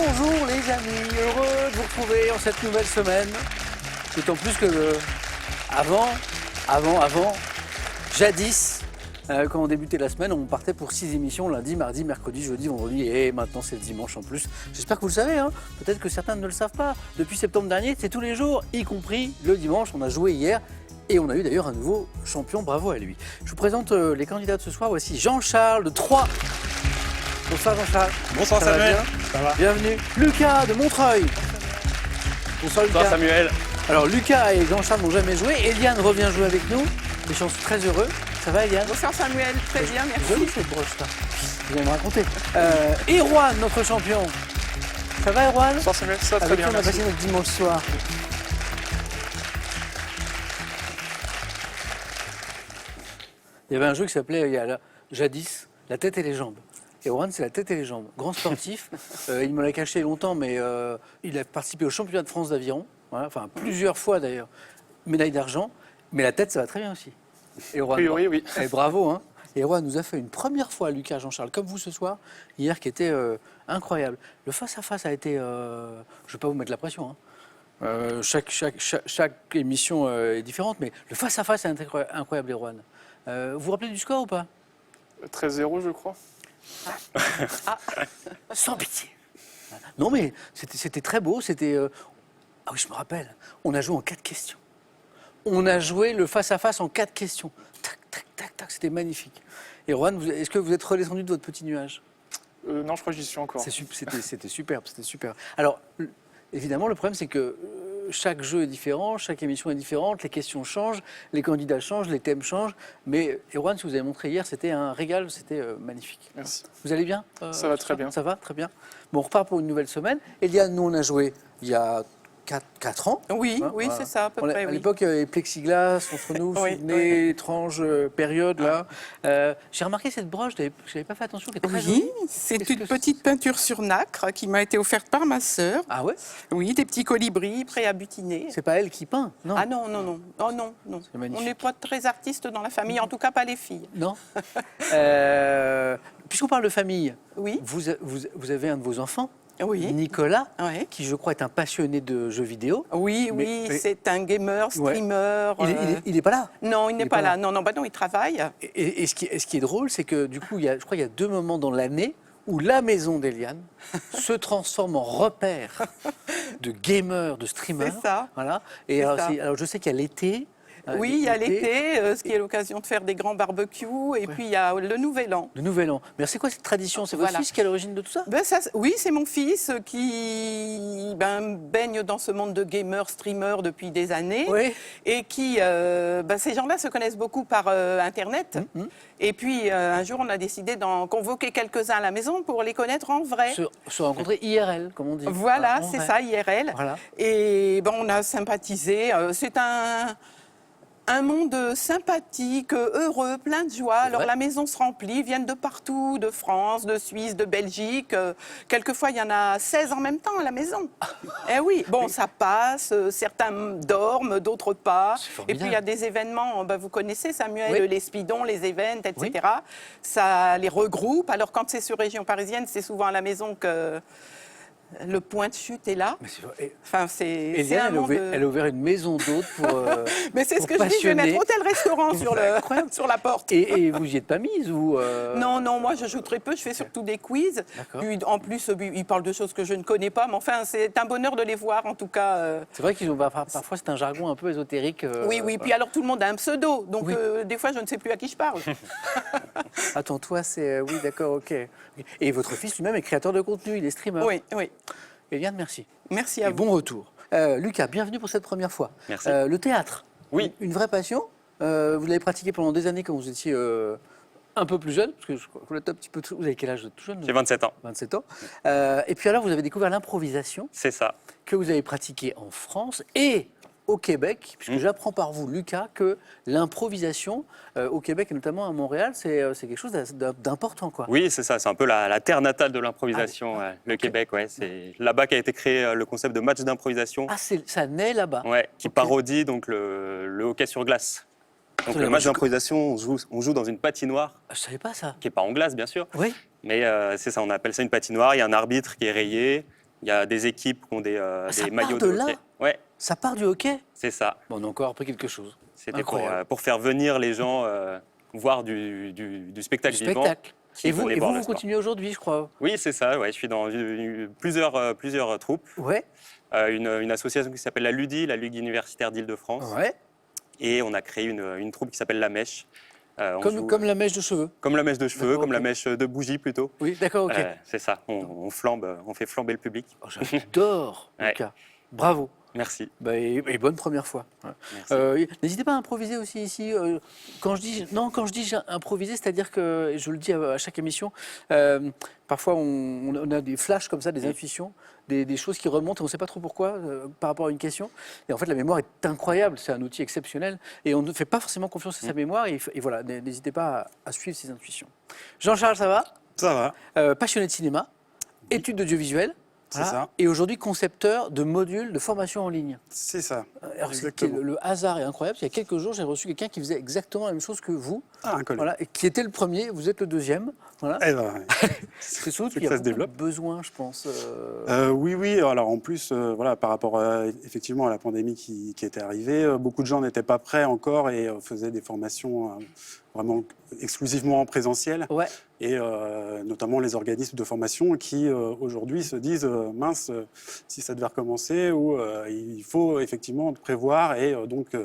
Bonjour les amis, heureux de vous retrouver en cette nouvelle semaine. D'autant plus que avant, jadis, quand on débutait la semaine, on partait pour 6 émissions, lundi, mardi, mercredi, jeudi, vendredi, et maintenant c'est le dimanche en plus. J'espère que vous le savez, hein. Peut-être que certains ne le savent pas. Depuis septembre dernier, c'est tous les jours, y compris le dimanche. On a joué hier. Et on a eu d'ailleurs un nouveau champion, bravo à lui. Je vous présente les candidats de ce soir. Voici Jean-Charles de Troyes. Bonsoir Jean-Charles. Bonsoir Ça va Samuel. bien Ça va. Bienvenue. Lucas de Montreuil. Bonsoir Lucas. Bonsoir Samuel. Alors Lucas et Jean-Charles n'ont jamais joué. Eliane revient jouer avec nous. Et j'en suis très heureux. Ça va Eliane? Bonsoir Samuel, très bien, merci. Jolie cette broche-là. Vous allez me raconter. Erwan, notre champion. Ça va Erwan? Bonsoir Samuel, ça va très Avec bien, qui on a merci. passé notre dimanche soir. Il y avait un jeu qui s'appelait jadis La tête et les jambes. Et Erwan, c'est la tête et les jambes. Grand sportif. Il me l'a caché longtemps, mais il a participé au championnat de France d'aviron. Voilà, enfin, plusieurs fois d'ailleurs. Médaille d'argent. Mais la tête, ça va très bien aussi. Et Erwan, Oui. et bravo. Hein. Et Erwan nous a fait une première fois, Lucas, Jean-Charles, comme vous ce soir, hier, qui était incroyable. Le face-à-face a été... je ne vais pas vous mettre la pression. Hein. Chaque émission est différente, mais le face-à-face est incroyable, Erwan. Vous vous rappelez du score ou pas? 13-0 je crois. Sans pitié. Non mais c'était très beau, c'était... Ah oui, je me rappelle, on a joué en 4 questions. On a joué le face-à-face en 4 questions. Tac, tac, tac, tac, c'était magnifique. Et Erwan, est-ce que vous êtes redescendu de votre petit nuage? Non, je crois que j'y suis encore. C'était superbe, c'était super. Alors, évidemment, le problème c'est que chaque jeu est différent, chaque émission est différente, les questions changent, les candidats changent, les thèmes changent. Mais Erwan, ce que vous avez montré hier, c'était un régal, c'était magnifique. Merci. Vous allez bien? Ça va très bien. Ça va, très bien. Bon, on repart pour une nouvelle semaine. Eliane, nous, on a joué il y a 4 ans. Oui, Hein, oui, voilà. c'est ça, à peu près, À oui. l'époque, il y avait plexiglas entre nous, vous vous Oui, souvenez, étrange période là. J'ai remarqué cette broche, je n'avais pas fait attention, qui était très Oui, jolie. c'est Qu'est-ce une que petite peinture sur nacre qui m'a été offerte par ma sœur. Ah ouais? Oui, des petits colibris prêts à butiner. C'est pas elle qui peint, non? Ah non, non, non. Oh non, non. C'est magnifique. On n'est pas très artistes dans la famille, en tout cas pas les filles. Non. Puisqu'on parle de famille, Oui. vous avez un de vos enfants, Oui. Nicolas, Ouais. qui je crois est un passionné de jeux vidéo. Oui, Mais- c'est un gamer, streamer. Il est pas là. Non, il il n'est est pas pas là. là. Non, non, bah non, il travaille. Et ce qui est drôle, c'est que du coup, je crois qu'il y a 2 moments dans l'année où la maison d'Eliane se transforme en repère de gamers, de streamers. C'est ça. Voilà. Et C'est alors, ça. alors, je sais qu'il y a l'été. Oui, il y a l'été, ce qui est l'occasion de faire des grands barbecues, et puis il y a le Nouvel An. Le Nouvel An. Mais c'est quoi cette tradition? C'est votre Voilà. fils qui est à l'origine de tout ça? Ben oui, c'est mon fils qui baigne dans ce monde de gamers, streamers depuis des années. Oui. Et qui, ces gens-là se connaissent beaucoup par Internet. Et puis, un jour, on a décidé d'en convoquer quelques-uns à la maison pour les connaître en vrai. Se rencontrer IRL, comme on dit. Voilà, En c'est vrai. ça, IRL. Voilà. Et on a sympathisé. C'est un monde sympathique, heureux, plein de joie. Alors vrai. la maison se remplit, ils viennent de partout, de France, de Suisse, de Belgique. Quelquefois, il y en a 16 en même temps à la maison. Eh oui, bon, ça passe. Certains dorment, d'autres pas. C'est Et formidable. puis il y a des événements, vous connaissez Samuel, Oui. les Spidons, les events, etc. Oui. Ça les regroupe. Alors quand c'est sur région parisienne, c'est souvent à la maison que le point de chute est là. Mais c'est vrai. Enfin, c'est un Eliane, monde... elle a ouvert une maison d'hôtes pour. Mais c'est ce pour que je dis, je vais passionner. mettre hôtel-restaurant sur la porte. Et vous y êtes pas mise ou Non, non, moi je joue très peu, je fais surtout des quiz. D'accord. Puis, en plus, ils parlent de choses que je ne connais pas, mais enfin, c'est un bonheur de les voir, en tout cas. C'est vrai qu'ils ont parfois c'est un jargon un peu ésotérique. Oui, oui, puis alors tout le monde a un pseudo, donc Oui. des fois je ne sais plus à qui je parle. Attends, toi c'est oui, d'accord, ok. Et votre fils lui-même est créateur de contenu, il est streamer. Oui, oui. Eliane, merci. Merci à Et vous. bon retour. Lucas, bienvenue pour cette première fois. Merci. Le théâtre. Oui. Une vraie passion. Vous l'avez pratiqué pendant des années quand vous étiez un peu plus jeune, parce que je crois que vous êtes un petit peu. Vous avez quel âge? Vous êtes tout jeune? J'ai 27 ans. 27 ans. Et puis alors, vous avez découvert l'improvisation C'est ça. que vous avez pratiquée en France et au Québec, puisque j'apprends par vous, Lucas, que l'improvisation au Québec et notamment à Montréal, c'est quelque chose d'important, quoi. Oui, c'est ça. C'est un peu la terre natale de l'improvisation, le Québec. Ouais. C'est là-bas qu'a été créé le concept de match d'improvisation, Ah, ça naît là-bas. ouais, qui Ok. parodie donc le hockey sur glace. Donc Absolument. le match d'improvisation, on joue dans une patinoire, Je savais pas ça. qui n'est pas en glace bien sûr, Oui. mais c'est ça, on appelle ça une patinoire. Il y a un arbitre qui est rayé, Il y a des équipes qui ont des ça maillots part de hockey. là Ouais, Ça part du hockey? c'est ça. Bon, on a encore appris quelque chose. C'était Incroyable. pour faire venir les gens voir du spectacle Du vivant. spectacle. qui Et vous, venaient voir le vous sport. continuez aujourd'hui, je crois. Oui, c'est ça. Ouais, je suis dans plusieurs troupes. Ouais, Une association qui s'appelle la LUDI, la Ligue universitaire d'Île-de-France. ouais. Et on a créé une troupe qui s'appelle La Mèche. On joue, Comme la mèche de cheveux. comme la mèche de cheveux, D'accord, comme la ok. mèche de bougie plutôt. Oui, d'accord, ok. C'est ça. On fait flamber le public. Oh, j'adore, Ouais. Lucas. Bravo. Merci. Bah, et bonne première fois. Ouais. Merci. N'hésitez pas à improviser aussi ici. Quand je dis j'ai improvisé, c'est-à-dire que, et je le dis à chaque émission, parfois on a des flashs comme ça, des intuitions, des choses qui remontent et on ne sait pas trop pourquoi par rapport à une question. Et en fait, la mémoire est incroyable, c'est un outil exceptionnel et on ne fait pas forcément confiance à sa mémoire. Et voilà, n'hésitez pas à suivre ces intuitions. Jean-Charles, ça va? Ça va, Passionné de cinéma, études d'audiovisuel. c'est ça. Et aujourd'hui, concepteur de modules de formation en ligne. C'est ça. Alors, Exactement. le hasard est incroyable. Il y a quelques jours, j'ai reçu quelqu'un qui faisait exactement la même chose que vous. Ah, un collègue. Voilà, et qui était le premier, vous êtes le deuxième. Voilà. Eh ben, C'est sans doute c'est qu'il y que a ça se beaucoup développe. de besoins, je pense. oui. Alors en plus, voilà, par rapport effectivement à la pandémie qui était arrivée, beaucoup de gens n'étaient pas prêts encore et faisaient des formations vraiment exclusivement en présentiel. Ouais. Et notamment les organismes de formation qui aujourd'hui se disent mince, si ça devait recommencer, ou il faut effectivement prévoir et donc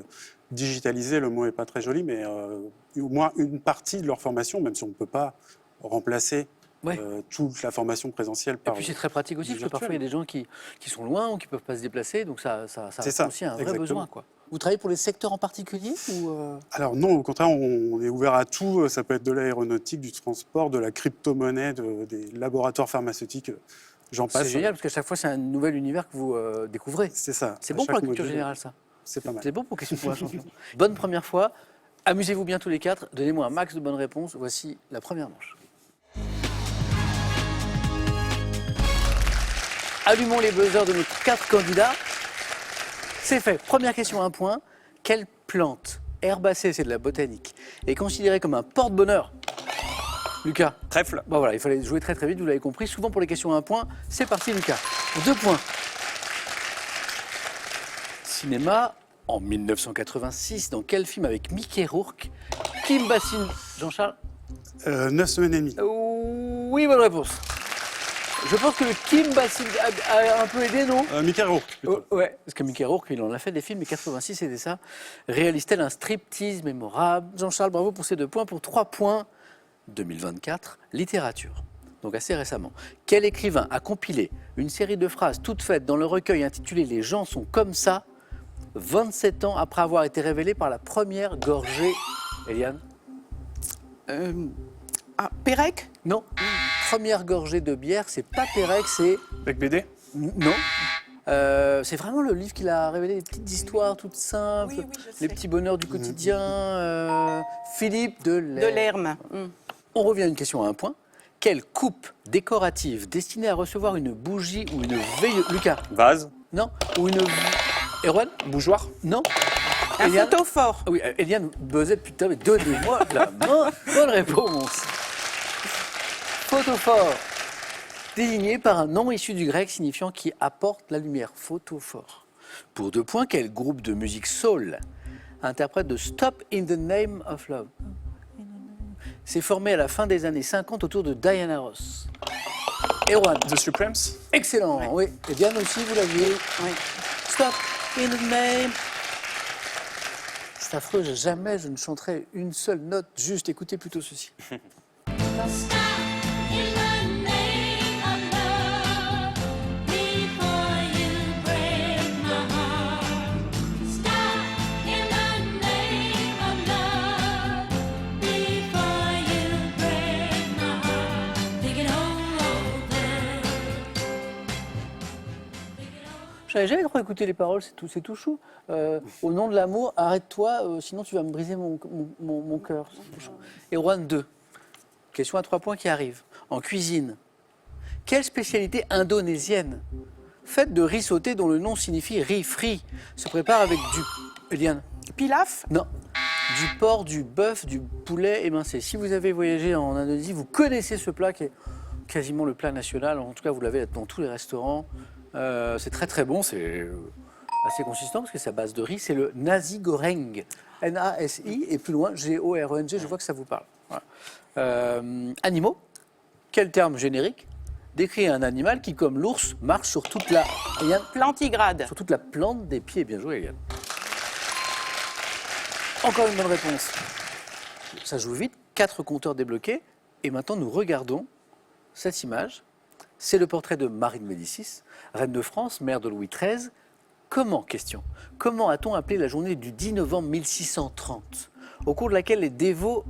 digitaliser, le mot n'est pas très joli, mais au moins une partie de leur formation, même si on ne peut pas remplacer Ouais. toute la formation présentielle Et par. puis c'est très pratique aussi, du parce que parfois il y a des gens qui sont loin ou qui ne peuvent pas se déplacer, donc ça C'est répond ça, aussi à un vrai exactement. besoin. Quoi. Vous travaillez pour les secteurs en particulier ou Alors non, au contraire, on est ouvert à tout. Ça peut être de l'aéronautique, du transport, de la crypto-monnaie, des laboratoires pharmaceutiques, j'en passe. C'est génial, parce qu'à chaque fois c'est un nouvel univers que vous découvrez. C'est ça. C'est À bon pour la chaque culture module, générale, ça. C'est pas mal. C'est bon pour Question pour un champion. Bonne première fois. Amusez-vous bien tous les quatre. Donnez-moi un max de bonnes réponses. Voici la première manche. Allumons les buzzers de nos 4 candidats. C'est fait. Première question, 1 point. Quelle plante, herbacée, c'est de la botanique, est considérée comme un porte-bonheur? Lucas. Trèfle. Bon voilà, il fallait jouer très très vite, vous l'avez compris. Souvent pour les questions à 1 point. C'est parti, Lucas. 2 points. Cinéma, en 1986, dans quel film avec Mickey Rourke, Kim Basinger, Jean-Charles? 9 semaines et demie. Oui, bonne réponse. Je pense que le Kim Basinger a un peu aidé, non? Mickey Rourke, plutôt. Ouais, parce que Mickey Rourke, il en a fait des films, mais 86, c'était ça. Réalise-t-elle un striptease mémorable? Jean-Charles, bravo pour ces 2 points. Pour 3 points, 2024, littérature. Donc assez récemment. Quel écrivain a compilé une série de phrases toutes faites dans le recueil intitulé « Les gens sont comme ça » 27 ans après avoir été révélé par la première gorgée? Eliane? Pérec? Non. Première gorgée de bière, c'est pas Pérec, c'est... Avec BD. Non. C'est vraiment le livre qu'il a révélé, des petites histoires toutes simples, Oui, je sais. les petits bonheurs du quotidien. Philippe Delerme. Delerme. On revient à une question à 1 point. Quelle coupe décorative destinée à recevoir une bougie ou une veilleuse... Lucas? Vase. Non. Ou une... Erwan? Bougeoir. Non. Un Eliane? photophore. Ah oui, Eliane buzzait depuis tout à l'heure, mais donnez-moi la main. Bonne réponse. Photophore. Désigné par un nom issu du grec signifiant qui apporte la lumière. Photophore. Pour 2 points, quel groupe de musique soul interprète de Stop in the Name of Love? C'est formé à la fin des années 50 autour de Diana Ross. Erwan. The Supremes. Excellent, oui. Et bien aussi, vous l'aviez. Oui. Stop in the name. C'est affreux, jamais je ne chanterai une seule note juste. Écoutez plutôt ceci. Stop in the name of love before you break my heart. Stop in the name of love before you break my heart. Think it over. J'avais jamais trop écouté les paroles, c'est tout chou. Au nom de l'amour, arrête-toi, sinon tu vas me briser mon cœur. Erwan 2. Question à 3 points qui arrive. En cuisine, quelle spécialité indonésienne, faite de riz sauté dont le nom signifie riz frit, se prépare avec du... Eliane? Pilaf? Non. Du porc, du bœuf, du poulet émincé. Si vous avez voyagé en Indonésie, vous connaissez ce plat qui est quasiment le plat national. En tout cas, vous l'avez dans tous les restaurants. C'est très très bon. C'est assez consistant parce que c'est à base de riz. C'est le nasi goreng. N-A-S-I et plus loin G-O-R-E-N-G. Je vois que ça vous parle. Voilà. Animaux. Quel terme générique décrit un animal qui, comme l'ours, marche sur toute la Plantigrade. sur toute la plante des pieds. Bien joué, Eliane. Encore une bonne réponse. Ça joue vite. 4 compteurs débloqués. Et maintenant, nous regardons cette image. C'est le portrait de Marie de Médicis, reine de France, mère de Louis XIII. Comment a-t-on appelé la journée du 10 novembre 1630, au cours de laquelle les dévots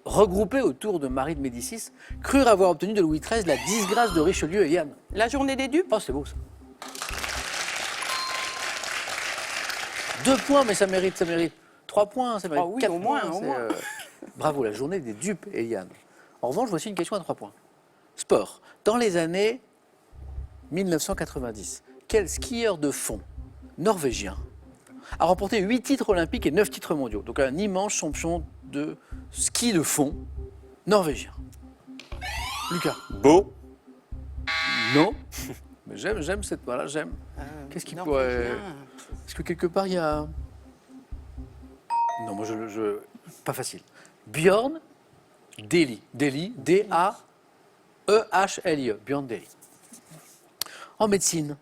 regroupés autour de Marie de Médicis crurent avoir obtenu de Louis XIII la disgrâce de Richelieu et Yann? La journée des dupes. Oh, c'est beau ça. 2 points, mais ça mérite. 3 points, ça mérite. Oh oui, 4 au moins, points, au c'est, moins. Bravo, la journée des dupes, Eliane. En revanche, voici une question à 3 points. Sport. Dans les années 1990, quel skieur de fond norvégien a remporté 8 titres olympiques et 9 titres mondiaux? Donc un immense champion de ski de fond norvégien. Lucas? Beau. Non. Mais j'aime cette... Voilà, j'aime. Qu'est-ce qui pourrait... Est-ce que quelque part il y a... Non, moi je... Pas facile. Björn Deli. Deli, D-A-E-H-L-I-E. Björn Deli. En médecine,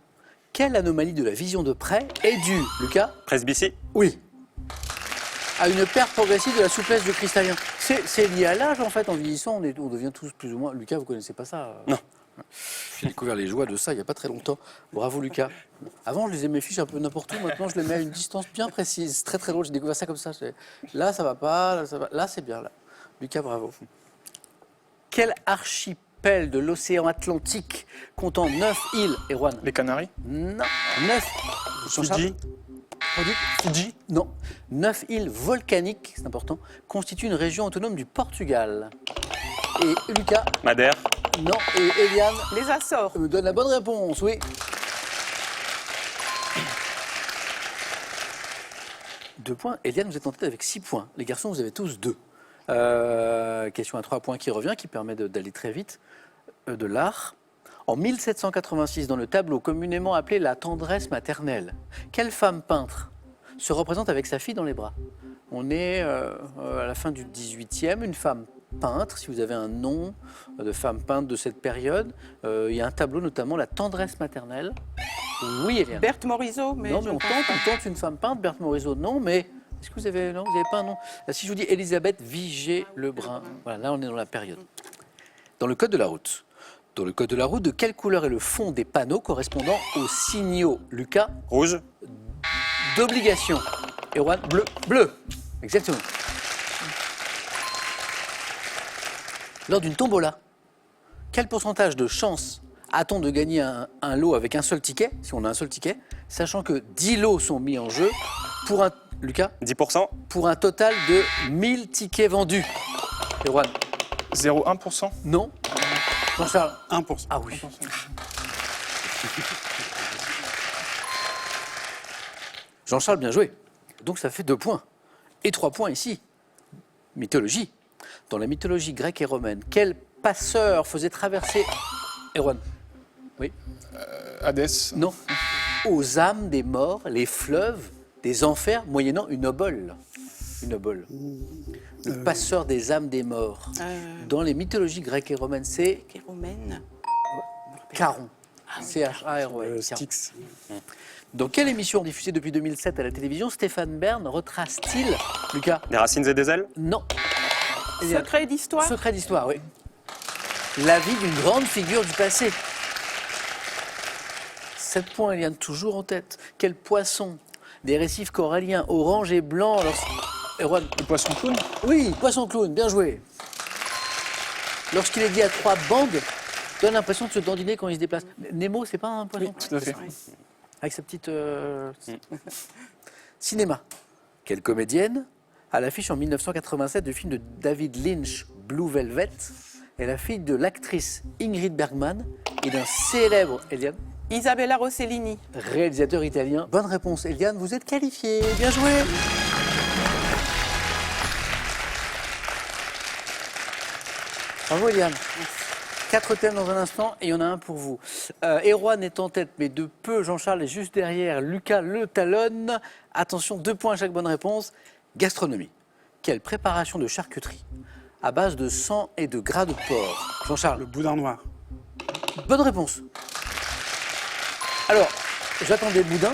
quelle anomalie de la vision de près est due, Lucas? Presbytie. Oui. À une perte progressive de la souplesse du cristallin. C'est lié à l'âge, en fait. En vieillissant, on devient tous plus ou moins... Lucas, vous connaissez pas ça? Non. J'ai découvert les joies de ça il n'y a pas très longtemps. Bravo, Lucas. Avant, je lisais mes fiches un peu n'importe où. Maintenant, je les mets à une distance bien précise. C'est très, très drôle. J'ai découvert ça comme ça. Là, ça va pas. Là, ça va. Là, c'est bien. Là. Lucas, bravo. Quel archipel de l'océan Atlantique comptant 9 îles, Erwan? Les Canaries. Non. 9. Fidji. Fidji. Non. 9 îles volcaniques, c'est important, constituent une région autonome du Portugal. Et Lucas? Madère. Non. Et Eliane Les Açores. me donne la bonne réponse, oui. 2 points. Eliane, vous êtes en tête avec 6 points. Les garçons, vous avez tous 2. Question à 3 points qui revient, qui permet d'aller très vite. De l'art. En 1786, dans le tableau communément appelé la tendresse maternelle, quelle femme peintre se représente avec sa fille dans les bras? On est à la fin du 18e, une femme peintre, si vous avez un nom de femme peintre de cette période, il y a un tableau notamment la tendresse maternelle. Oui, Eliane. Berthe Morisot. Mais Non, je mais on pense pas. tente une femme peintre, Berthe Morisot, non, mais est-ce que vous avez non, vous n'avez pas un nom? Si je vous dis Elisabeth Vigée-Lebrun, voilà, là on est dans la période. Dans le code de la route. Dans le code de la route, de quelle couleur est le fond des panneaux correspondant aux signaux? Lucas? Rouge. D'obligation. Erwan? Bleu. Bleu. Exactement. Lors d'une tombola, quel pourcentage de chance a-t-on de gagner un lot avec un seul ticket, si on a un seul ticket, sachant que 10 lots sont mis en jeu pour un... Lucas? 10%. Pour un total de 1000 tickets vendus. Erwan? 0,1%. Non. Jean-Charles? 1%. Ah oui. Jean-Charles, bien joué. Donc ça fait 2 points. Et 3 points ici. Mythologie. Dans la mythologie grecque et romaine, quel passeur faisait traverser... Erwan? Oui. Hadès. Non. Aux âmes des morts, les fleuves des enfers, moyennant une obole. Une obole. Le passeur des âmes des morts. Dans les mythologies grecques et romaines, c'est Qui est romaine. Charon. C-H-A-R-O-N. Charon. Styx. Dans quelle émission diffusée depuis 2007 à la télévision Stéphane Bern retrace-t-il, Lucas? Des racines et des ailes. Non. Secret d'histoire. Secret d'histoire, oui. La vie d'une grande figure du passé. 7 points, Eliane, toujours en tête. Quel poisson des récifs coralliens orange et blanc Erwan? Le poisson clown. Oui, poisson clown, bien joué. Lorsqu'il est dit à 3 bandes, donne l'impression de se dandiner quand il se déplace. Nemo, c'est pas un poisson? Tout à fait. Avec sa petite... Cinéma. Quelle comédienne, à l'affiche en 1987 du film de David Lynch, Blue Velvet, est la fille de l'actrice Ingrid Bergman et d'un célèbre, Eliane, Isabella Rossellini. réalisateur italien. Bonne réponse, Eliane, vous êtes qualifiée. Bien joué. Bravo, Eliane. 4 thèmes dans un instant et il y en a un pour vous. Erwan est en tête, mais de peu. Jean-Charles est juste derrière. Lucas le talonne. Attention, 2 points à chaque bonne réponse. Gastronomie. Quelle préparation de charcuterie à base de sang et de gras de porc? Jean-Charles. Le boudin noir. Bonne réponse. Alors, j'attendais boudin,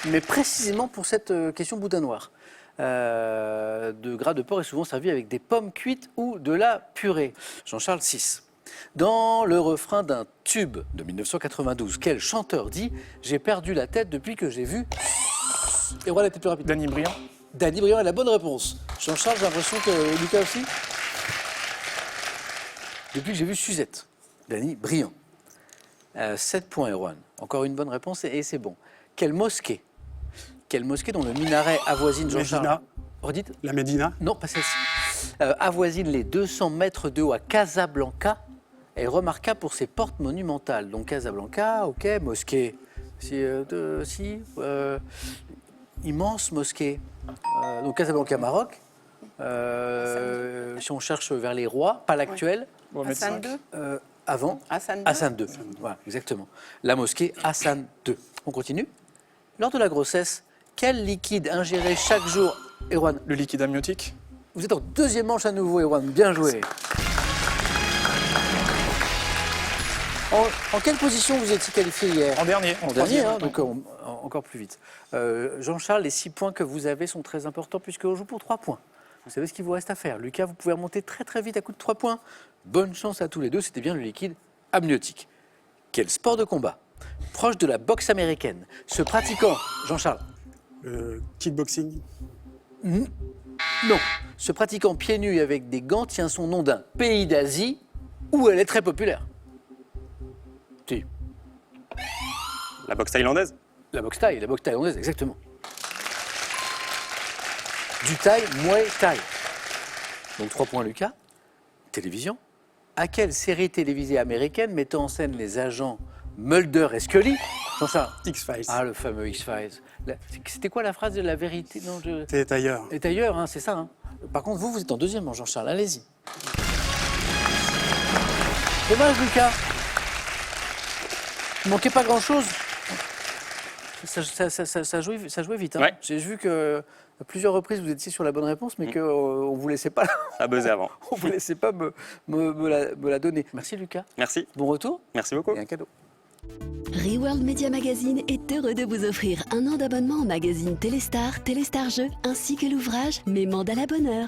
mais précisément pour cette question boudin noir. De gras de porc est souvent servi avec des pommes cuites ou de la purée. Jean-Charles 6. Dans le refrain d'un tube de 1992, quel chanteur dit « J'ai perdu la tête depuis que j'ai vu... » Et voilà, était plus rapide. Danny Briand. Danny Briand est la bonne réponse. Jean-Charles, j'ai l'impression que Lucas aussi. Depuis que j'ai vu Suzette. Danny Briand. 7 points, Erwan. Encore une bonne réponse et c'est bon. Quelle mosquée dont le minaret avoisine Jean-Charles? Médina. Redites? La Médina. Non, pas celle-ci. Avoisine les 200 mètres de haut à Casablanca est remarquable pour ses portes monumentales. Donc Casablanca, ok, mosquée. Immense mosquée. Donc Casablanca, Maroc. Si on cherche vers les rois, pas l'actuel. Mohamed Hassan V. II. Avant. Hassan II. Hassan II. Voilà, exactement. La mosquée Hassan II. On continue. Lors de la grossesse, quel liquide ingéré chaque jour, Erwan? Le liquide amniotique. Vous êtes en deuxième manche à nouveau, Erwan. Bien joué. En quelle position vous étiez qualifié hier? En dernier. En dernier, hein, donc encore plus vite. Jean-Charles, les 6 points que vous avez sont très importants puisqu'on joue pour 3 points. Vous savez ce qu'il vous reste à faire. Lucas, vous pouvez remonter très très vite à coup de 3 points. Bonne chance à tous les deux, c'était bien le liquide amniotique. Quel sport de combat, proche de la boxe américaine, se pratiquant, Jean-Charles? Kickboxing. Non. Se pratiquant pieds nus avec des gants tient son nom d'un pays d'Asie où elle est très populaire. Si. La boxe thaïlandaise. La boxe thaïlandaise, exactement. Du thaï, muay thai. Donc 3 points Lucas. Télévision. À quelle série télévisée américaine mettant en scène les agents Mulder et Scully? Jean-Charles. X-Files. Ah, le fameux X-Files. C'était quoi la phrase de la vérité? Non, C'est ailleurs. est ailleurs, hein, c'est ça. Hein. Par contre, vous êtes en deuxième, Jean-Charles. Allez-y. Dommage, Lucas. Il manquait pas grand-chose. Ça jouait vite. Hein. Ouais. J'ai vu que à plusieurs reprises vous étiez sur la bonne réponse, mais qu'on ne vous laissait pas, Ça buzzait avant. on vous laissait pas me la donner. Merci Lucas. Merci. Bon retour Merci beaucoup. et un cadeau. Reworld Media Magazine est heureux de vous offrir un an d'abonnement au magazine Téléstar, Téléstar Jeux, ainsi que l'ouvrage Mes mandats à bonheur.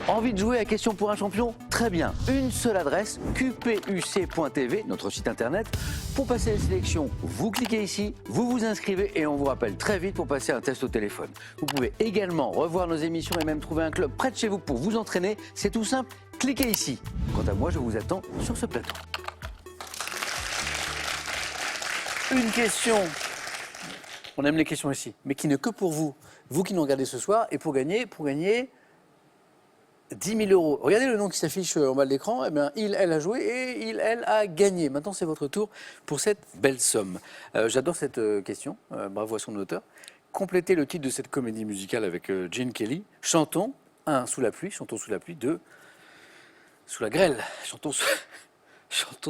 Envie de jouer à Question pour un champion? Très bien. Une seule adresse, qpuc.tv, notre site internet. Pour passer les sélections, vous cliquez ici, vous vous inscrivez et on vous rappelle très vite pour passer un test au téléphone. Vous pouvez également revoir nos émissions et même trouver un club près de chez vous pour vous entraîner. C'est tout simple, cliquez ici. Quant à moi, je vous attends sur ce plateau. Une question. On aime les questions ici, mais qui n'est que pour vous. Vous qui nous regardez ce soir et pour gagner 10 000 euros. Regardez le nom qui s'affiche en bas de l'écran. Eh bien, elle a joué et elle a gagné. Maintenant, c'est votre tour pour cette belle somme. J'adore cette question. Bravo à son auteur. Complétez le titre de cette comédie musicale avec Gene Kelly. Chantons. 1. Sous la pluie. Chantons sous la pluie. 2. Sous la grêle. Chantons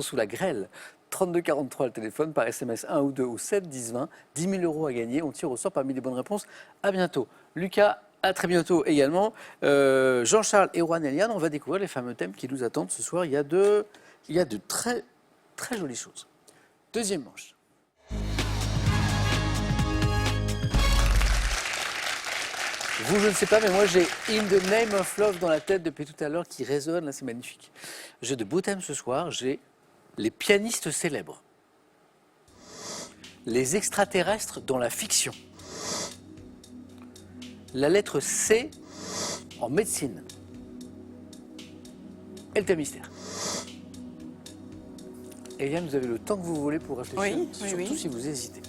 sous la grêle. 3243 le téléphone, par SMS 1 ou 2 ou 7 10 20. 10 000 euros à gagner. On tire au sort parmi les bonnes réponses. À bientôt. Lucas, à très bientôt également. Jean-Charles, Erwan et Liane, on va découvrir les fameux thèmes qui nous attendent ce soir. Il y a de très, très jolies choses. Deuxième manche. Vous, je ne sais pas, mais moi j'ai In the Name of Love dans la tête depuis tout à l'heure qui résonne. Là, c'est magnifique. J'ai de beaux thèmes ce soir. J'ai les pianistes célèbres, les extraterrestres dans la fiction, la lettre C en médecine et le thème mystère. Eliane, vous avez le temps que vous voulez pour réfléchir, Oui, surtout oui. si vous hésitez.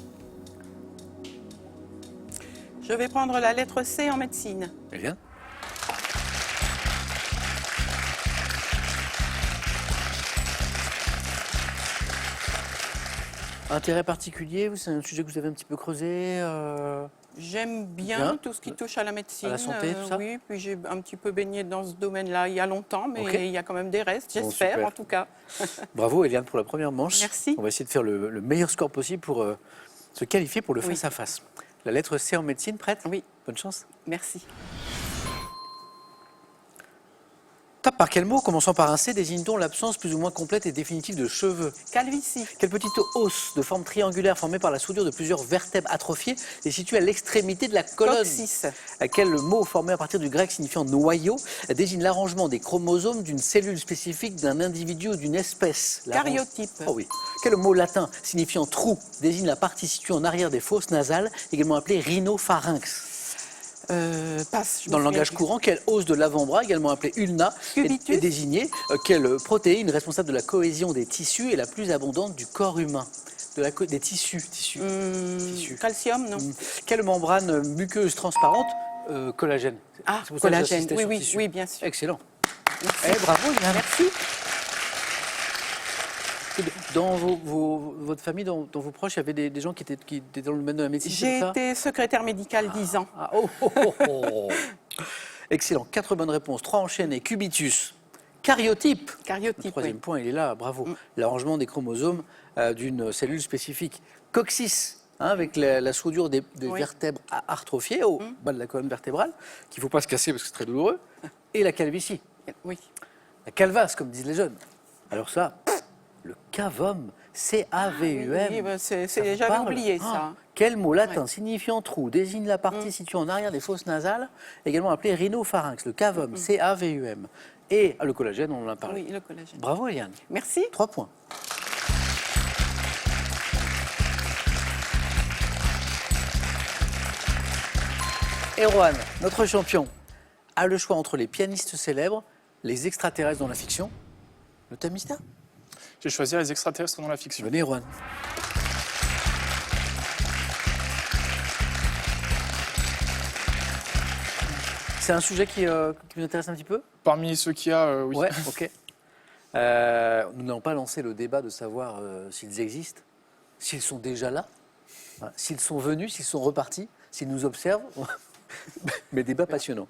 Je vais prendre la lettre C en médecine. Eliane? Intérêt particulier, c'est un sujet que vous avez un petit peu creusé J'aime bien, Bien. tout ce qui touche à la médecine. À la santé, tout ça Oui, puis j'ai un petit peu baigné dans ce domaine-là il y a longtemps, mais Ok. il y a quand même des restes, Bon, j'espère super. en tout cas. Bravo Eliane pour la première manche. Merci. On va essayer de faire le meilleur score possible pour se qualifier pour le Oui. face-à-face. La lettre C en médecine, prête? Oui. Bonne chance. Merci. Top, par quel mot, commençant par un C, désigne-t-on l'absence plus ou moins complète et définitive de cheveux? Calvitie. Quelle petite os de forme triangulaire formée par la soudure de plusieurs vertèbres atrophiées est située à l'extrémité de la colonne? Coccyx. Quel mot formé à partir du grec signifiant noyau désigne l'arrangement des chromosomes d'une cellule spécifique d'un individu ou d'une espèce? Caryotype. Oh oui. Quel mot latin signifiant trou désigne la partie située en arrière des fosses nasales, également appelée rhinopharynx? Passe. je me Dans le souviens langage plus. courant, quelle os de l'avant-bras, également appelée ulna, Cubitus. est désignée? Quelle protéine responsable de la cohésion des tissus est la plus abondante du corps humain? Des tissus. Tissus. Calcium, non. Quelle membrane muqueuse transparente? Collagène. Ah, C'est pour ça que collagène. j'insistais Oui, sur oui, tissu. oui, bien sûr. Excellent. Merci. Eh, bravo, Yann. Merci. Dans votre famille, dans vos proches, il y avait des gens qui étaient dans le domaine de la médecine, c'est J'ai ça? été secrétaire médicale 10 ans. Ah, oh, oh, oh, oh. Excellent. 4 bonnes réponses. 3 enchaînées. Cubitus. Caryotype. Le Caryotype, troisième oui. point, il est là. Bravo. L'arrangement des chromosomes d'une cellule spécifique. Coccyx. Avec la soudure des Oui. vertèbres atrophiées au bas de la colonne vertébrale, qu'il ne faut pas se casser parce que c'est très douloureux. Et la calvitie. Oui. La calvasse, comme disent les jeunes. Alors ça, le cavum, C-A-V-U-M. Oui, bah, Ça vous j'avais parle? oublié Ah, ça. quel mot latin Ouais. signifiant trou désigne la partie située en arrière des fosses nasales, également appelée rhinopharynx, le cavum, C-A-V-U-M. Et le collagène, on en a parlé. Oui, le collagène. Bravo Eliane, Merci. 3 points. Erwan, notre champion, a le choix entre les pianistes célèbres, les extraterrestres dans la fiction. Le thème mystère? J'ai choisi les extraterrestres dans la fiction. Venez Erwan. C'est un sujet qui vous intéresse un petit peu? Parmi ceux qu'il y a, oui. Ouais, ok. Nous n'allons pas lancer le débat de savoir s'ils existent, s'ils sont déjà là, hein, s'ils sont venus, s'ils sont repartis, s'ils nous observent. Mais débat passionnant.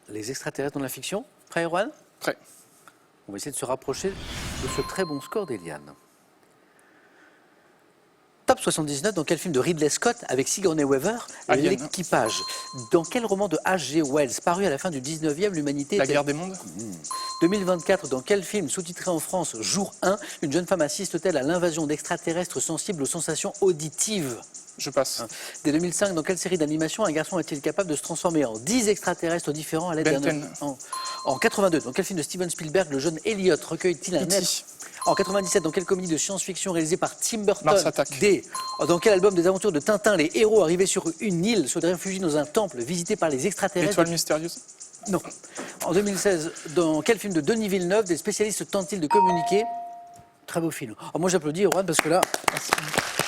Les extraterrestres dans la fiction. Prêt, Erwan? Prêt. On va essayer de se rapprocher de ce très bon score d'Eliane. Top 79, dans quel film de Ridley Scott avec Sigourney Weaver, Alien. l'équipage? Dans quel roman de H.G. Wells, paru à la fin du 19e, l'humanité La était... guerre des mondes. 2024, dans quel film, sous-titré en France, Jour 1, une jeune femme assiste-t-elle à l'invasion d'extraterrestres sensibles aux sensations auditives? Je passe. Dès 2005, dans quelle série d'animation un garçon est-il capable de se transformer en 10 extraterrestres différents à l'aide d'un... Ben 10. En 82, dans quel film de Steven Spielberg le jeune Elliot recueille-t-il un E.T. être? En 97, dans quelle comédie de science-fiction réalisée par Tim Burton? Mars Attack. D. Dans quel album des aventures de Tintin les héros arrivés sur une île se réfugient dans un temple visité par les extraterrestres? L'étoile mystérieuse. Non. En 2016, dans quel film de Denis Villeneuve des spécialistes tentent-ils de communiquer? Très beau film. Alors moi j'applaudis Erwan parce que là,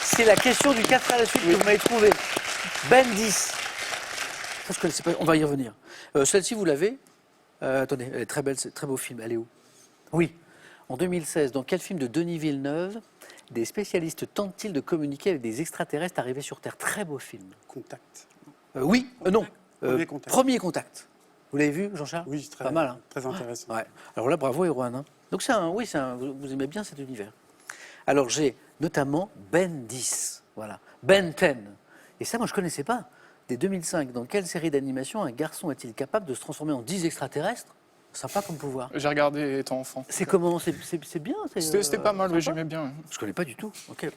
c'est la question du 4 à la suite que vous m'avez trouvé. Ben 10. Ça, je connaissais pas, on va y revenir. Celle-ci, vous l'avez? Attendez, elle est très belle, c'est un très beau film. Elle est où? Oui. En 2016, dans quel film de Denis Villeneuve des spécialistes tentent-ils de communiquer avec des extraterrestres arrivés sur Terre? Très beau film. Contact. Oui, non. Premier contact. Premier contact. Vous l'avez vu, Jean-Charles? Oui, très, Pas mal, hein? très intéressant. Ouais. Alors là, bravo, Erwan. Hein. Donc vous aimez bien cet univers. Alors j'ai notamment Ben 10, voilà, Ben 10. Et ça, moi, je ne connaissais pas. Dès 2005, dans quelle série d'animation un garçon est-il capable de se transformer en 10 extraterrestres? Sympa comme pouvoir. J'ai regardé étant enfant. C'est comment? C'est bien? C'était pas mal, sympa. oui, j'aimais bien. Je ne connais pas du tout. Ok.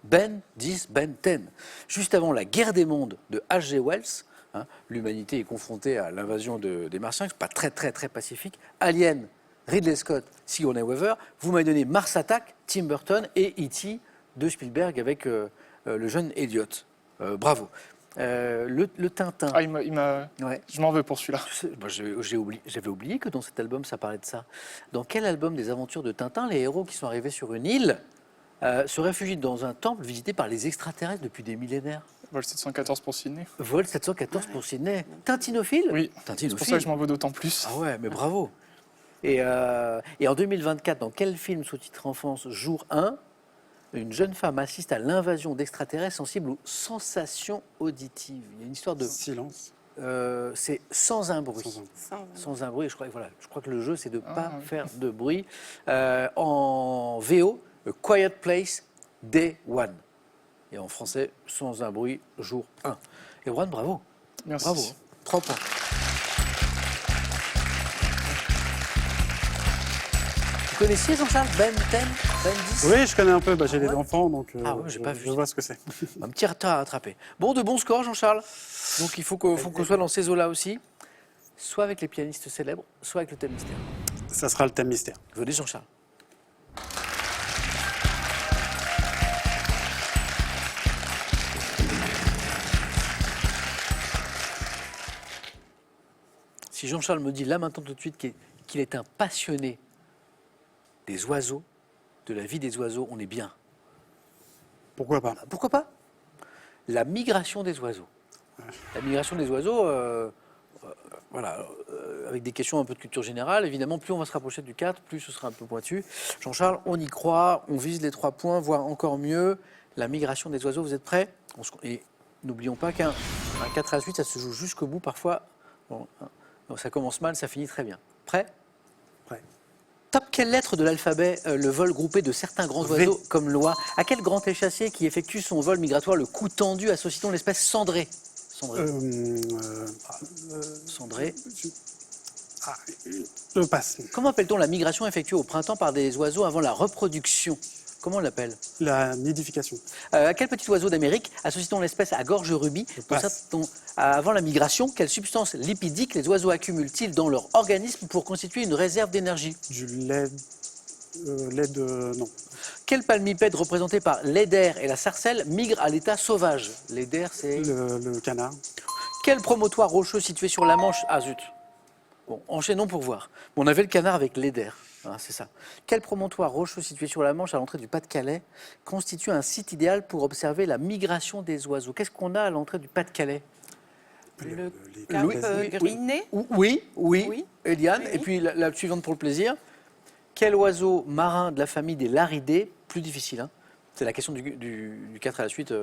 Ben 10, Ben 10. Juste avant la guerre des mondes de H.G. Wells, hein, l'humanité est confrontée à l'invasion des Martiens, c'est pas très pacifique. Alien, Ridley Scott, Sigourney Weaver. Vous m'avez donné Mars Attack, Tim Burton et E.T. de Spielberg avec le jeune Elliot. Bravo. Le Tintin. Ah, il m'a... Ouais. Je m'en veux pour celui-là. Bah, j'avais oublié que dans cet album, ça parlait de ça. Dans quel album des aventures de Tintin, les héros qui sont arrivés sur une île se réfugient dans un temple visité par les extraterrestres depuis des millénaires? Vol 714 pour Sydney. Vol 714 pour Sydney. Tintinophile? Oui, c'est Tintinophile. pour ça que je m'en veux d'autant plus. Ah ouais, mais bravo. Et en 2024, dans quel film sous-titré en France, Jour 1, Une jeune femme assiste à l'invasion d'extraterrestres sensibles aux sensations auditives. Il y a une histoire de... Silence. c'est sans un bruit. Sans un- Sans un bruit. Je crois que le jeu, c'est de ne pas oui. faire de bruit. En VO, A Quiet Place, Day One. Et en français, Sans un bruit, jour 1. Et Juan, bravo. Merci. Bravo. 3 points. Vous connaissiez Jean-Charles Ben 10, Ben 10? Oui, je connais un peu. J'ai Ah des ouais enfants, donc Ah ouais, j'ai pas vu je ça. vois ce que c'est. Un petit retard à rattraper. Bon, de bons scores, Jean-Charles. Donc il faut qu'on soit dans ces eaux-là aussi. Soit avec les pianistes célèbres, soit avec le thème mystère. Ça sera le thème mystère. Venez, Jean-Charles. Si Jean-Charles me dit là maintenant tout de suite qu'il est un passionné des oiseaux, de la vie des oiseaux, on est bien. Pourquoi pas? Pourquoi pas? La migration des oiseaux. La migration des oiseaux, avec des questions un peu de culture générale, évidemment, plus on va se rapprocher du 4, plus ce sera un peu pointu. Jean-Charles, on y croit, on vise les 3 points, voire encore mieux. La migration des oiseaux, vous êtes prêts? Et n'oublions pas qu'un 4 à la suite, ça se joue jusqu'au bout. Parfois, bon, ça commence mal, ça finit très bien. Prêt? Prêt. Top quelle lettre de l'alphabet le vol groupé de certains grands V. oiseaux comme l'oie? À quel grand échassier qui effectue son vol migratoire le cou tendu associe-t-on l'espèce cendrée? Cendrée. Cendrée. Je passe. Comment appelle-t-on la migration effectuée au printemps par des oiseaux avant la reproduction? Comment on l'appelle? La nidification. À quel petit oiseau d'Amérique associe-t-on l'espèce à gorge rubis? passe. Avant la migration, quelle substance lipidique les oiseaux accumulent-ils dans leur organisme pour constituer une réserve d'énergie? Du lait. Lait de. Non. Quel palmipède représenté par l'eider et la sarcelle migre à l'état sauvage? L'eider, c'est... Le canard. Quel promontoire rocheux situé sur la Manche? Ah zut. Bon, enchaînons pour voir. On avait le canard avec l'eider. Ah, c'est ça. Quel promontoire rocheux situé sur la Manche à l'entrée du Pas-de-Calais constitue un site idéal pour observer la migration des oiseaux? Qu'est-ce qu'on a à l'entrée du Pas-de-Calais? Le les- Cap Oui. Griné. Oui. Oui. Eliane. Oui. Et puis la suivante pour le plaisir. Quel oiseau marin de la famille des laridés, plus difficile, hein, c'est la question du 4 à la suite,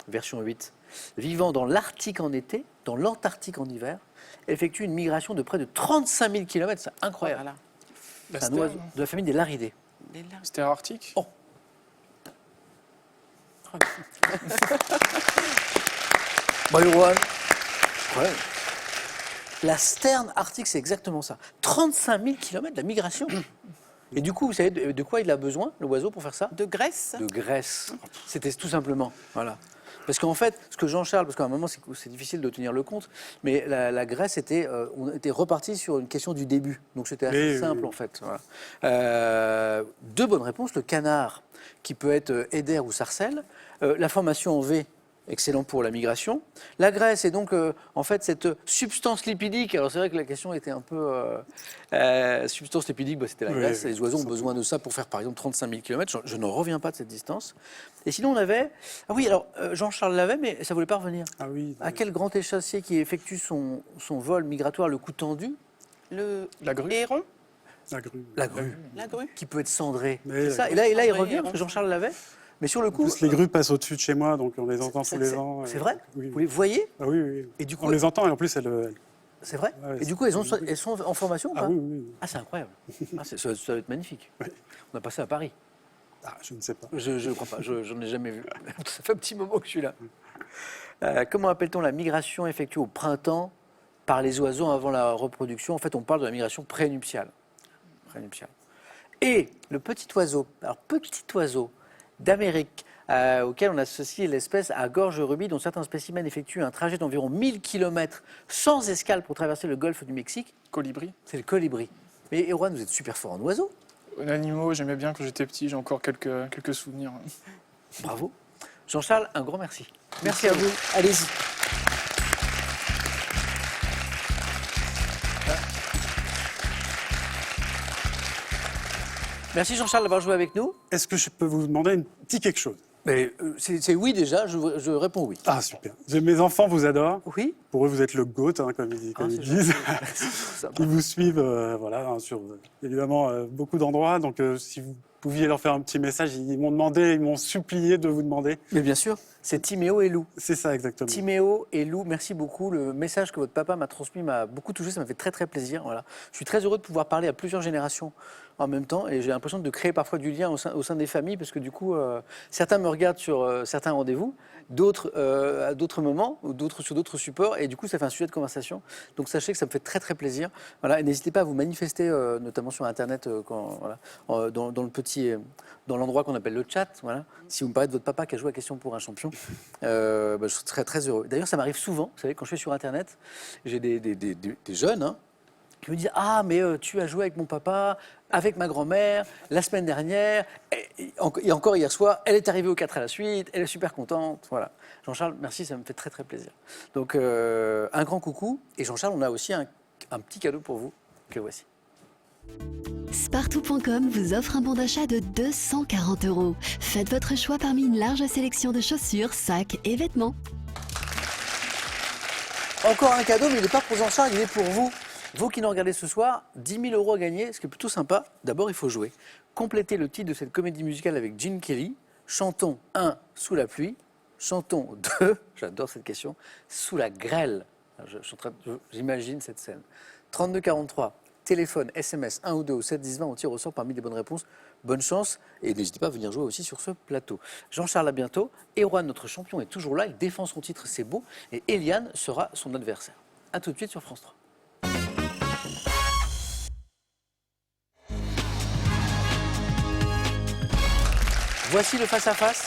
version 8, vivant dans l'Arctique en été, dans l'Antarctique en hiver, effectue une migration de près de 35 000 km, c'est incroyable. Voilà. La C'est un stère, oiseau de la famille des laridés. Les larves. Stère arctique. Oh. Byron. Ouais. La sterne arctique, c'est exactement ça. 35 000 km de la migration. Et du coup, vous savez de quoi il a besoin, l'oiseau, pour faire ça? De graisse. De graisse. C'était tout simplement. Voilà. Parce qu'en fait, ce que Jean-Charles, parce qu'à un moment c'est difficile de tenir le compte, mais la Grèce on était reparti sur une question du début. Donc c'était assez Oui, simple oui. en fait. Voilà. 2 bonnes réponses. Le canard, qui peut être eider ou sarcelle. La formation en V, excellent pour la migration. La graisse est donc en fait cette substance lipidique. Alors c'est vrai que la question était un peu... substance lipidique, c'était la Oui, graisse. oui, Les oiseaux ont sans besoin de ça pour faire par exemple 35 000 km. Je n'en reviens pas de cette distance. Et sinon on avait... Ah oui, alors Jean-Charles l'avait, mais ça ne voulait pas revenir. Ah oui. À quel grand échassier qui effectue son vol migratoire le cou tendu? Le La grue. héron. La grue. La grue, La grue. qui peut être cendrée. Mais C'est la ça. grue. Et là il Cendrée, revient, parce que Jean-Charles l'avait. Mais sur le En coup... plus, les grues passent au-dessus de chez moi, donc on les entend tous les ans. C'est vrai? Oui. Vous les voyez? Ah oui, oui. Et du coup, On les entend et en plus, elles. c'est vrai? Ouais, Et du coup, elles sont en formation ou pas? Ah oui, oui. Ah, c'est incroyable. Ah, ça doit être magnifique. Ouais. On a passé à Paris. Ah, je ne sais pas. Je ne crois pas, j'en ai jamais vu. Ça fait un petit moment que je suis là. Comment appelle-t-on la migration effectuée au printemps par les oiseaux avant la reproduction? En fait, on parle de la migration prénuptiale. Prénuptiale. Et le petit oiseau, alors petit oiseau d'Amérique, auquel on associe l'espèce à gorge rubis, dont certains spécimens effectuent un trajet d'environ 1000 km sans escale pour traverser le golfe du Mexique, Colibri. c'est le colibri. Mais Erwan, vous êtes super fort en oiseaux. En animaux, j'aimais bien quand j'étais petit, j'ai encore quelques souvenirs. Bravo. Jean-Charles, un grand merci. Merci à vous. Allez-y. Merci Jean-Charles d'avoir joué avec nous. Est-ce que je peux vous demander un petit quelque chose? Mais c'est oui déjà, je réponds oui. Ah, super. Mes enfants vous adorent. Oui. Pour eux, vous êtes le GOAT, hein, comme ils c'est disent. Sympa. Ils vous suivent voilà, hein, sur évidemment beaucoup d'endroits. Donc, si vous pouviez leur faire un petit message, ils m'ont demandé, ils m'ont supplié de vous demander. Mais bien sûr, c'est Timéo et Lou. C'est ça, exactement. Timéo et Lou, merci beaucoup. Le message que votre papa m'a transmis m'a beaucoup touché, ça m'a fait très très plaisir. Voilà. Je suis très heureux de pouvoir parler à plusieurs générations en même temps et j'ai l'impression de créer parfois du lien au sein des familles parce que du coup, certains me regardent sur certains rendez-vous, d'autres à d'autres moments, ou d'autres sur d'autres supports et du coup, ça fait un sujet de conversation. Donc sachez que ça me fait très très plaisir. Voilà. Et n'hésitez pas à vous manifester, notamment sur Internet, dans l'endroit qu'on appelle le chat. Voilà. Si vous me parlez de votre papa qui a joué à Question pour un champion, je serais très très heureux. D'ailleurs, ça m'arrive souvent, vous savez, quand je suis sur Internet, j'ai des jeunes hein, qui me disent « Ah, mais tu as joué avec mon papa, avec ma grand-mère, la semaine dernière, et encore hier soir, elle est arrivée aux 4 à la suite, elle est super contente. » Voilà. Jean-Charles, merci, ça me fait très très plaisir. Donc, un grand coucou. Et Jean-Charles, on a aussi un petit cadeau pour vous, que voici. Spartou.com vous offre un bon d'achat de 240 €. Faites votre choix parmi une large sélection de chaussures, sacs et vêtements. Encore un cadeau, mais il n'est pas pour Jean-Charles, il est pour vous. Vous qui nous regardez ce soir, 10 000 € à gagner, ce qui est plutôt sympa. D'abord, il faut jouer. Complétez le titre de cette comédie musicale avec Gene Kelly. Chantons 1, sous la pluie. Chantons 2, j'adore cette question, sous la grêle. J'imagine cette scène. 32 43. Téléphone, SMS 1 ou 2 au 7 10 20, on tire au sort parmi les bonnes réponses. Bonne chance et n'hésitez pas à venir jouer aussi sur ce plateau. Jean-Charles, à bientôt. Erwan, notre champion, est toujours là. Il défend son titre, c'est beau. Et Eliane sera son adversaire. A tout de suite sur France 3. Voici le face-à-face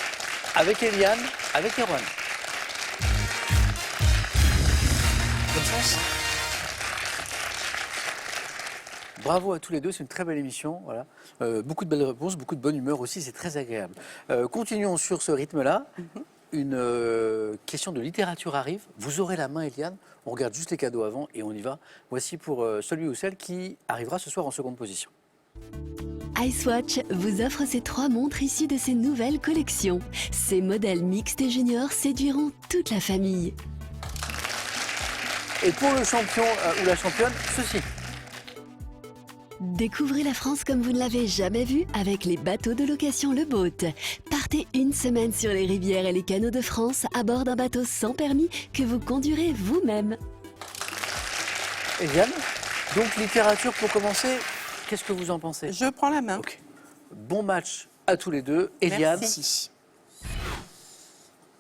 avec Eliane, avec Erwan. Bonne chance. Bravo à tous les deux, c'est une très belle émission. Voilà. Beaucoup de belles réponses, beaucoup de bonne humeur aussi, c'est très agréable. Continuons sur ce rythme-là. Une question de littérature arrive. Vous aurez la main, Eliane. On regarde juste les cadeaux avant et on y va. Voici pour celui ou celle qui arrivera ce soir en seconde position. Icewatch vous offre ces 3 montres issues de ses nouvelles collections. Ces modèles mixtes et juniors séduiront toute la famille. Et pour le champion ou la championne, ceci. Découvrez la France comme vous ne l'avez jamais vue avec les bateaux de location Le Boat. Partez une semaine sur les rivières et les canaux de France à bord d'un bateau sans permis que vous conduirez vous-même. Eliane, donc littérature pour commencer, qu'est-ce que vous en pensez? Je prends la main. Ok. Bon match à tous les deux. Eliane, Merci.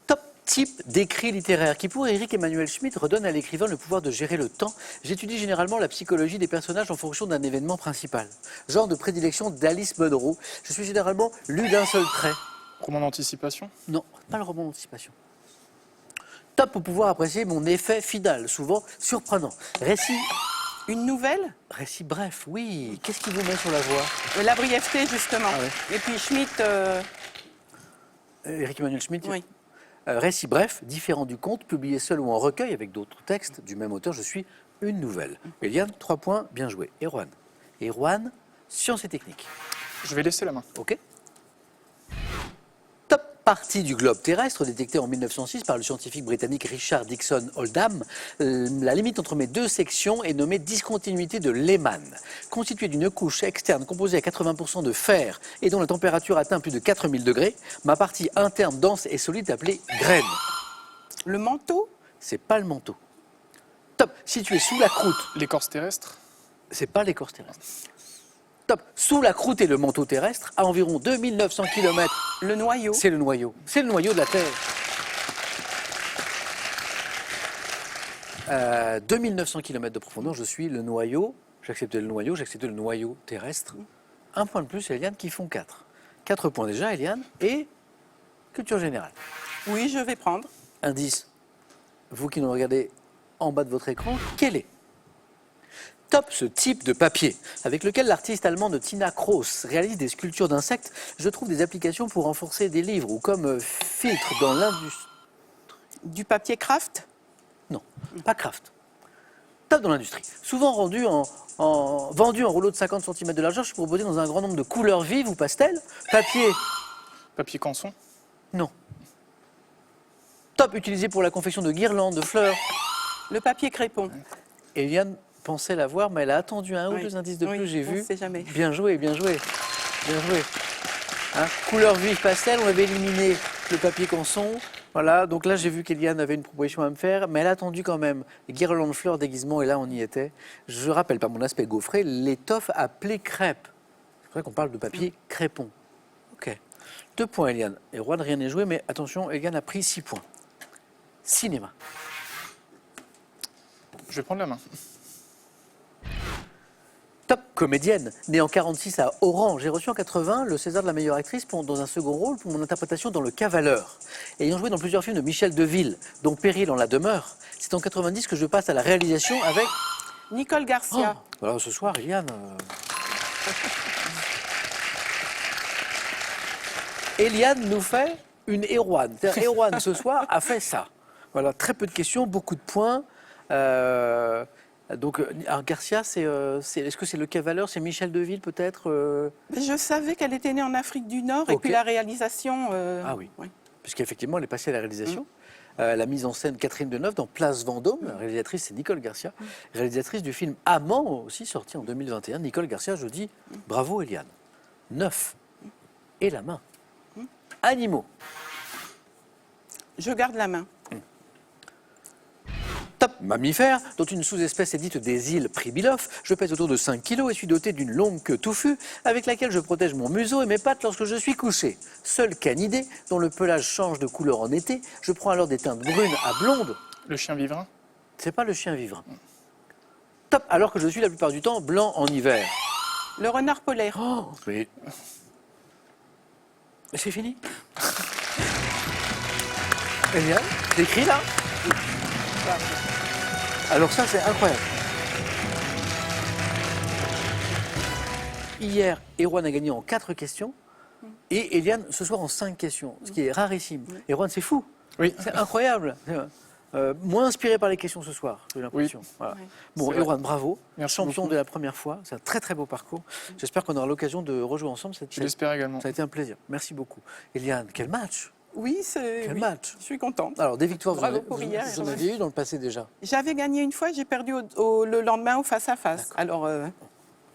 top type d'écrit littéraire qui, pour Éric Emmanuel Schmitt, redonne à l'écrivain le pouvoir de gérer le temps. J'étudie généralement la psychologie des personnages en fonction d'un événement principal. Genre de prédilection d'Alice Munro. Je suis généralement lu d'un seul trait. Roman d'anticipation. Non, pas le roman d'anticipation. Top pour pouvoir apprécier mon effet final, souvent surprenant. Récit Une Récit bref, oui. Qu'est-ce qui vous met sur la voie? La brièveté, justement. Ah ouais. Et puis Schmitt, Éric Emmanuel Schmitt. oui. Récit bref, différent du conte, publié seul ou en recueil avec d'autres textes du même auteur, je suis une nouvelle. Eliane, 3 points, bien joué. Erwan. Erwan, sciences et techniques. Je vais laisser la main. OK. Top partie du globe terrestre, détectée en 1906 par le scientifique britannique Richard Dixon Oldham. La limite entre mes 2 sections est nommée discontinuité de Lehmann. Constituée d'une couche externe composée à 80% de fer et dont la température atteint plus de 4000 degrés, ma partie interne dense et solide est appelée graine. Le manteau, C'est pas le manteau. Top. Situé sous la croûte, L'écorce terrestre. c'est pas l'écorce terrestre. Top. Sous la croûte et le manteau terrestre, à environ 2900 km, le noyau. c'est le noyau. C'est le noyau de la Terre. 2900 km de profondeur, je suis le noyau. J'acceptais le noyau terrestre. Un point de plus, Eliane, qui font 4. 4 points déjà, Eliane. Et culture générale. Oui, je vais prendre. Indice, vous qui nous regardez en bas de votre écran, quel est top ce type de papier avec lequel l'artiste allemande Tina Kroos réalise des sculptures d'insectes? Je trouve des applications pour renforcer des livres ou comme filtre dans l'industrie. Du papier craft. Non, pas craft. Top dans l'industrie. Souvent vendu en rouleau de 50 cm de largeur, je suis proposé dans un grand nombre de couleurs vives ou pastel. Papier, Papier canson. non. Top utilisé pour la confection de guirlandes, de fleurs. Le papier crépon. Eliane pensait l'avoir, mais elle a attendu un ou Oui. deux indices de Oui, plus, j'ai on vu. sait jamais. Bien joué, bien joué. Bien joué. Hein, couleur vive pastel, on avait éliminé le papier canson. Voilà, donc là j'ai vu qu'Eliane avait une proposition à me faire, mais elle a attendu quand même. Guirlande fleurs, déguisement, et là on y était. Je rappelle par mon aspect gaufré, l'étoffe appelée crêpe. C'est vrai qu'on parle de papier crépon. Ok. 2 points Eliane. Et Rouen, rien n'est joué, mais attention, Eliane a pris 6 points. Cinéma. Je vais prendre la main. Top comédienne, née en 46 à Oran. J'ai reçu en 80 le César de la meilleure actrice dans un second rôle pour mon interprétation dans Le Cavaleur. Ayant joué dans plusieurs films de Michel Deville, dont Péril en la demeure, c'est en 90 que je passe à la réalisation avec... Nicole Garcia. Oh, alors ce soir, Eliane... Eliane nous fait une Erwan. C'est-à-dire, Erwan, ce soir, a fait ça. Voilà, très peu de questions, beaucoup de points. Donc, Garcia, est-ce que c'est Le Cavaleur, c'est Michel Deville peut-être Mais je savais qu'elle était née en Afrique du Nord et Ok. puis la réalisation. Ah oui. ouais. Puisqu'effectivement, elle est passée à la réalisation. La mise en scène Catherine Deneuve dans Place Vendôme. La réalisatrice, c'est Nicole Garcia. Réalisatrice du film Amant, aussi sorti en 2021. Nicole Garcia, je dis bravo Eliane. 9. Et la main. Animaux. Je garde la main. Top mammifère, dont une sous-espèce est dite des îles Pribilof. Je pèse autour de 5 kg et suis doté d'une longue queue touffue avec laquelle je protège mon museau et mes pattes lorsque je suis couché. Seul canidé, dont le pelage change de couleur en été, je prends alors des teintes brunes à blondes. Le chien vivrin. C'est pas le chien vivre. Top, alors que je suis la plupart du temps blanc en hiver. Le renard polaire. Oh, mais c'est fini. Eliane, c'est écrit là. Alors ça, c'est incroyable. Hier, Erwan a gagné en 4 questions et Eliane ce soir en 5 questions, ce qui est rarissime. Erwan, c'est fou. Oui. C'est incroyable. Moins inspiré par les questions ce soir, j'ai l'impression. Voilà. Ouais. Bon, C'est vrai. Erwan, bravo. Merci Champion beaucoup. de la première fois. C'est un très très beau parcours. J'espère qu'on aura l'occasion de rejouer ensemble cette Je l'espère également. Ça a été un plaisir. Merci beaucoup. Eliane, quel match. Oui, c'est. Quel oui, match. Je suis contente. Alors, des victoires, Bravo vous en pour avez- hier, vous en ouais. aviez eu dans le passé déjà. J'avais gagné une fois, j'ai perdu le lendemain au face-à-face. Alors,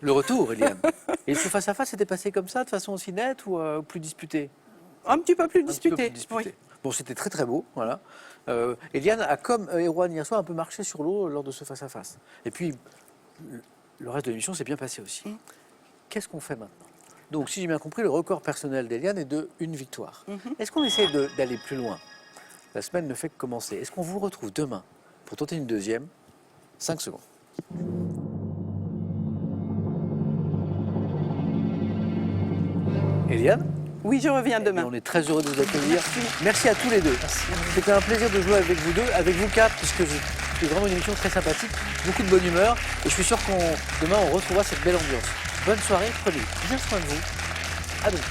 Le retour, Eliane. Et ce face-à-face, c'était passé comme ça, de façon aussi nette ou plus disputée? un petit peu plus Un petit peu disputé. plus disputée. Oui. Bon, c'était très très beau, voilà. Eliane a, comme Erwan hier soir, un peu marché sur l'eau lors de ce face-à-face. Et puis, le reste de l'émission s'est bien passé aussi. Qu'est-ce qu'on fait maintenant? Donc, si j'ai bien compris, le record personnel d'Eliane est de 1 victoire. Est-ce qu'on essaie d'aller plus loin? La semaine ne fait que commencer. Est-ce qu'on vous retrouve demain pour tenter une deuxième? 5 secondes. Eliane? Oui, je reviens Eh bien, demain. on est très heureux de vous accueillir. Merci à tous les deux. C'était un plaisir de jouer avec vous deux, avec vous quatre, puisque c'est vraiment une émission très sympathique, beaucoup de bonne humeur, et je suis sûr qu'on demain on retrouvera cette belle ambiance. Bonne soirée, prenez bien soin de vous. À demain.